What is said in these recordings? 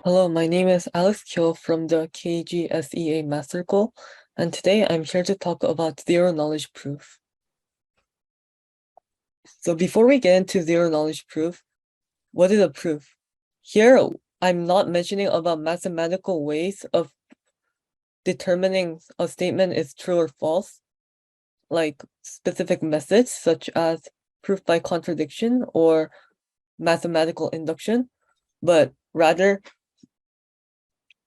Hello, my name is Alex KIL from the KGSEA Math Circle, and today I'm here to talk about zero knowledge proof. So before we get into zero knowledge proof, what is a proof? Here, I'm not mentioning about mathematical ways of determining a statement is true or false, like specific methods such as proof by contradiction or mathematical induction, but rather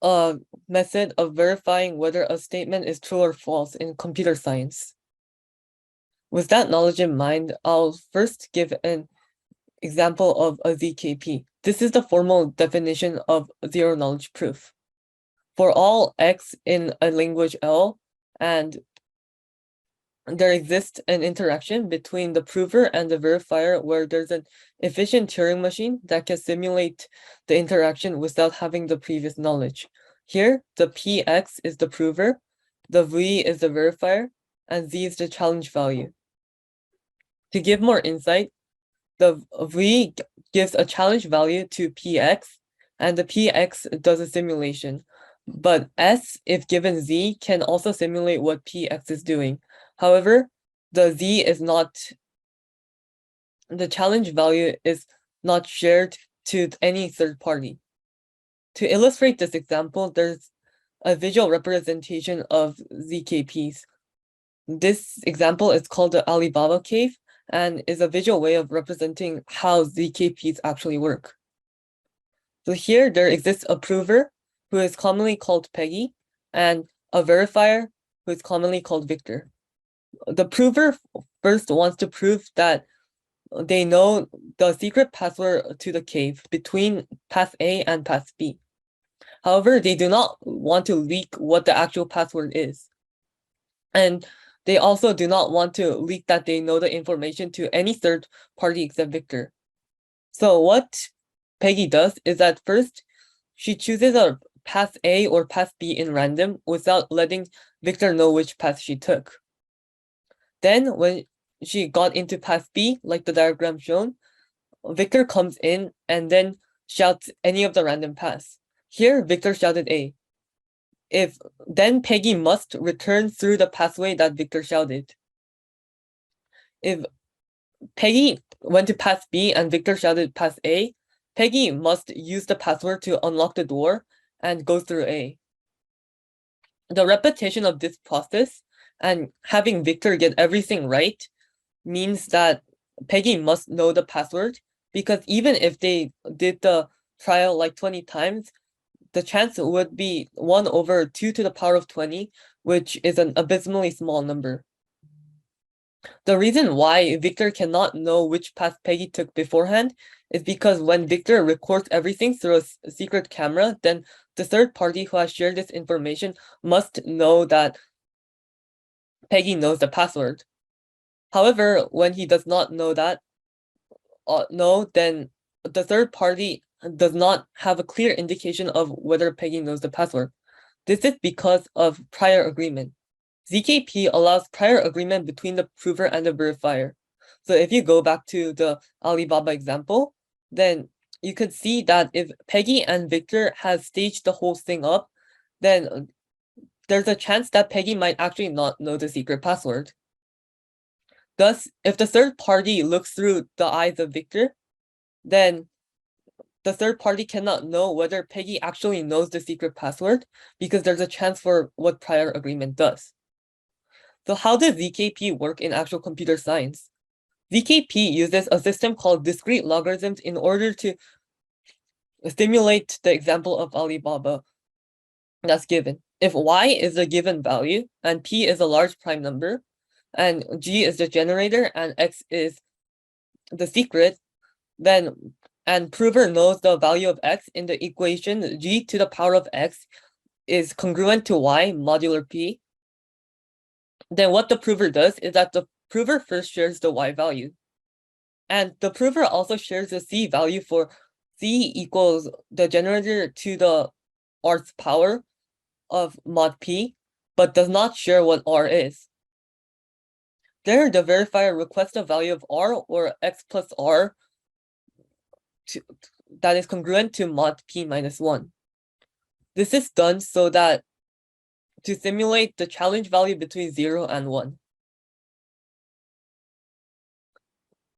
a method of verifying whether a statement is true or false in computer science. With that knowledge in mind, I'll first give an example of a ZKP. This is the formal definition of zero knowledge proof. For all x in a language L, and there exists an interaction between the prover and the verifier where there's an efficient Turing machine that can simulate the interaction without having the previous knowledge. Here, the px is the prover, the v is the verifier, and z is the challenge value. To give more insight, the v gives a challenge value to px, and the px does a simulation. But s, if given z, can also simulate what px is doing. However, the challenge value is not shared to any third party. To illustrate this example, there's a visual representation of ZKPs. This example is called the Alibaba cave and is a visual way of representing how ZKPs actually work. So here there exists a prover who is commonly called Peggy and a verifier who is commonly called Victor. The prover first wants to prove that they know the secret password to the cave between path A and path B. However, they do not want to leak what the actual password is. And they also do not want to leak that they know the information to any third party except Victor. So what Peggy does is that first, she chooses a path A or path B in random without letting Victor know which path she took. Then when she got into path B, like the diagram shown, Victor comes in and then shouts any of the random paths. Here, Victor shouted A. Then Peggy must return through the pathway that Victor shouted. If Peggy went to path B and Victor shouted path A, Peggy must use the password to unlock the door and go through A. The repetition of this process and having Victor get everything right means that Peggy must know the password, because even if they did the trial like 20 times, the chance would be 1 over 2 to the power of 20, which is an abysmally small number. The reason why Victor cannot know which path Peggy took beforehand is because when Victor records everything through a secret camera, then the third party who has shared this information must know that Peggy knows the password. However, when he does not know that, then the third party does not have a clear indication of whether Peggy knows the password. This is because of prior agreement. ZKP allows prior agreement between the prover and the verifier. So if you go back to the Alibaba example, then you could see that if Peggy and Victor has staged the whole thing up, then there's a chance that Peggy might actually not know the secret password. Thus, if the third party looks through the eyes of Victor, then the third party cannot know whether Peggy actually knows the secret password because there's a chance for what prior agreement does. So how does ZKP work in actual computer science? ZKP uses a system called discrete logarithms in order to simulate the example of Alibaba that's given. If y is the given value and p is a large prime number and g is the generator and x is the secret, then and prover knows the value of x in the equation g to the power of x is congruent to y modular p, then what the prover does is that the prover first shares the y value. And the prover also shares the c value for c equals the generator to the rth power of mod p, but does not share what r is. There, the verifier requests a value of r or x plus r that is congruent to mod p minus 1. This is done so that to simulate the challenge value between 0 and 1.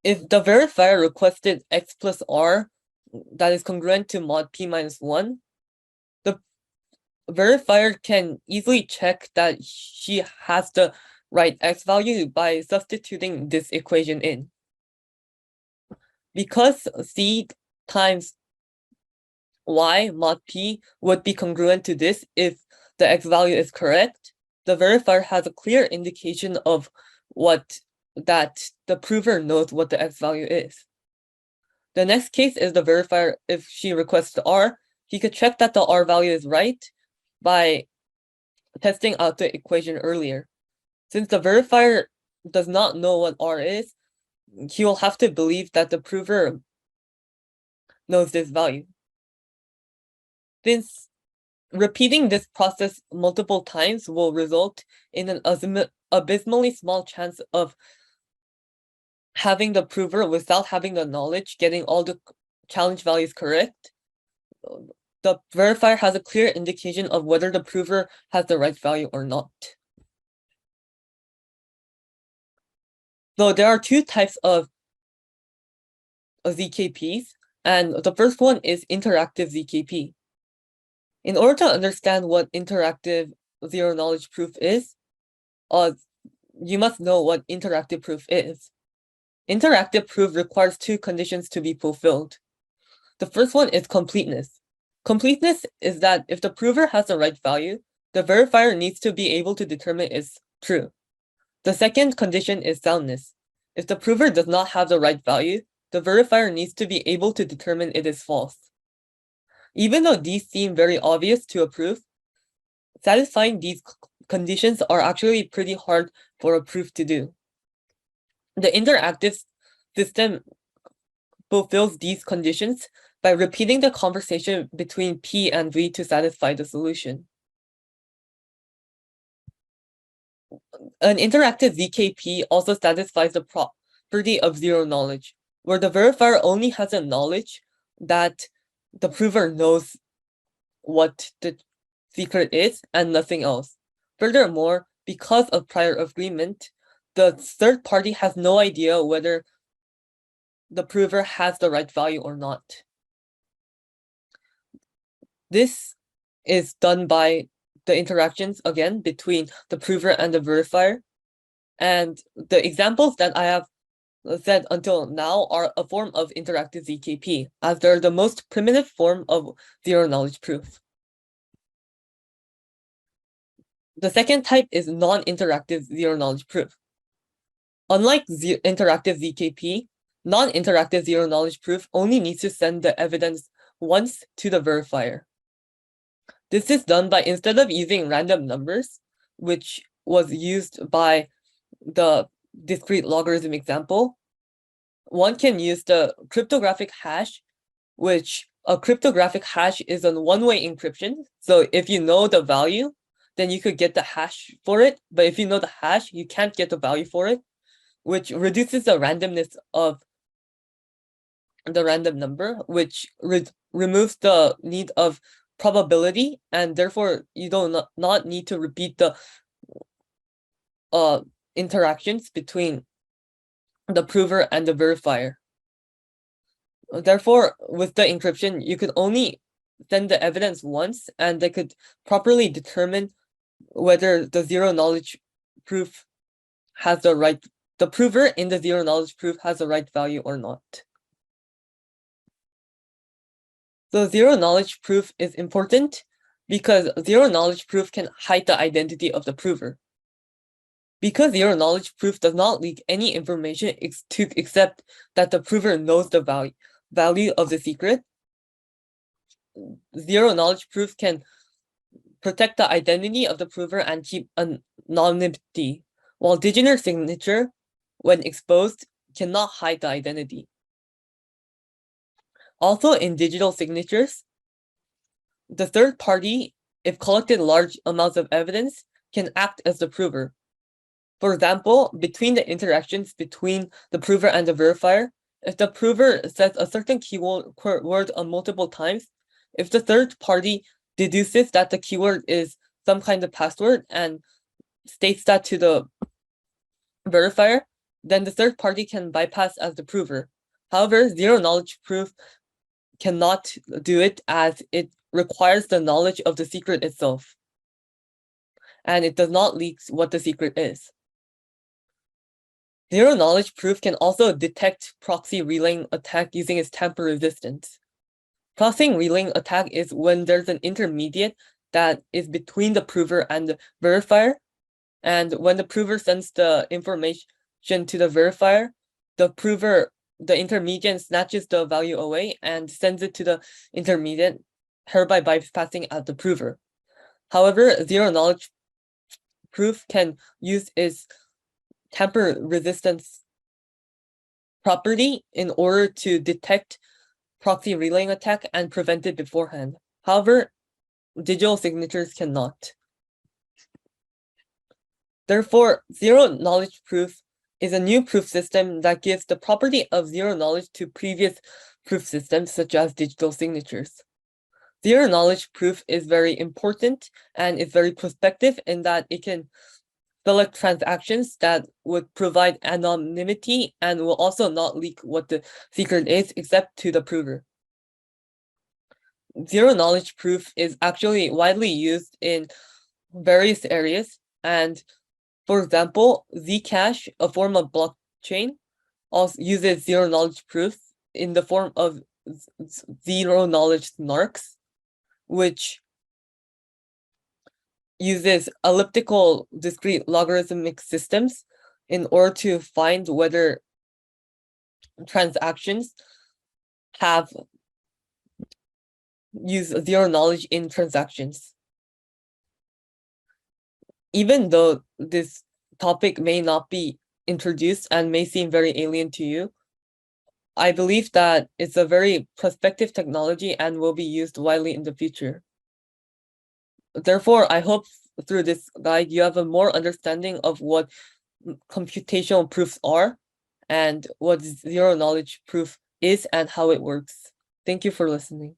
If the verifier requested x plus r that is congruent to mod p minus 1, the verifier can easily check that she has the right x value by substituting this equation in. Because c times y mod p would be congruent to this if the x value is correct, the verifier has a clear indication of that the prover knows what the x value is. The next case is the verifier. If she requests r, he could check that the r value is right by testing out the equation earlier. Since the verifier does not know what r is, he will have to believe that the prover knows this value. Since repeating this process multiple times will result in an abysmally small chance of having the prover, without having the knowledge, getting all the challenge values correct, the verifier has a clear indication of whether the prover has the right value or not. So there are two types of ZKPs, and the first one is interactive ZKP. In order to understand what interactive zero-knowledge proof is, you must know what interactive proof is. Interactive proof requires two conditions to be fulfilled. The first one is completeness. Completeness is that if the prover has the right value, the verifier needs to be able to determine it's true. The second condition is soundness. If the prover does not have the right value, the verifier needs to be able to determine it is false. Even though these seem very obvious to a proof, satisfying these conditions are actually pretty hard for a proof to do. The interactive system fulfills these conditions by repeating the conversation between P and V to satisfy the solution. An interactive ZKP also satisfies the property of zero knowledge, where the verifier only has a knowledge that the prover knows what the secret is and nothing else. Furthermore, because of prior agreement, the third party has no idea whether the prover has the right value or not. This is done by the interactions, again, between the prover and the verifier. And the examples that I have said until now are a form of interactive ZKP, as they're the most primitive form of zero-knowledge proof. The second type is non-interactive zero-knowledge proof. Unlike interactive ZKP, non-interactive zero-knowledge proof only needs to send the evidence once to the verifier. This is done by, instead of using random numbers, which was used by the discrete logarithm example, one can use the cryptographic hash, which a cryptographic hash is a one-way encryption. So if you know the value, then you could get the hash for it. But if you know the hash, you can't get the value for it, which reduces the randomness of the random number, which removes the need of probability, and therefore you do not need to repeat the interactions between the prover and the verifier. Therefore, with the encryption, you could only send the evidence once, and they could properly determine whether the zero-knowledge proof has the prover in the zero-knowledge proof has the right value or not. So zero-knowledge proof is important because zero-knowledge proof can hide the identity of the prover. Because zero-knowledge proof does not leak any information except that the prover knows the value of the secret, zero-knowledge proof can protect the identity of the prover and keep anonymity, while digital signature, when exposed, cannot hide the identity. Also, in digital signatures, the third party, if collected large amounts of evidence, can act as the prover. For example, between the interactions between the prover and the verifier, if the prover says a certain keyword multiple times, if the third party deduces that the keyword is some kind of password and states that to the verifier, then the third party can bypass as the prover. However, zero-knowledge proof cannot do it, as it requires the knowledge of the secret itself, and it does not leak what the secret is. Zero-knowledge proof can also detect proxy relaying attack using its tamper resistance. Proxy relaying attack is when there's an intermediate that is between the prover and the verifier, and when the prover sends the information to the verifier, the intermediate snatches the value away and sends it to the intermediate, hereby bypassing at the prover. However, zero-knowledge proof can use its tamper resistance property in order to detect proxy relaying attack and prevent it beforehand. However, digital signatures cannot. Therefore, zero-knowledge proof is a new proof system that gives the property of zero knowledge to previous proof systems, such as digital signatures. Zero-knowledge proof is very important and is very prospective in that it can select transactions that would provide anonymity and will also not leak what the secret is except to the prover. Zero-knowledge proof is actually widely used in various areas, and for example, Zcash, a form of blockchain, also uses zero-knowledge proof in the form of zero-knowledge snarks, which uses elliptical discrete logarithmic systems in order to find whether transactions have used zero knowledge in transactions. Even though this topic may not be introduced and may seem very alien to you, I believe that it's a very prospective technology and will be used widely in the future. Therefore, I hope through this guide you have a more understanding of what computational proofs are and what zero knowledge proof is and how it works. Thank you for listening.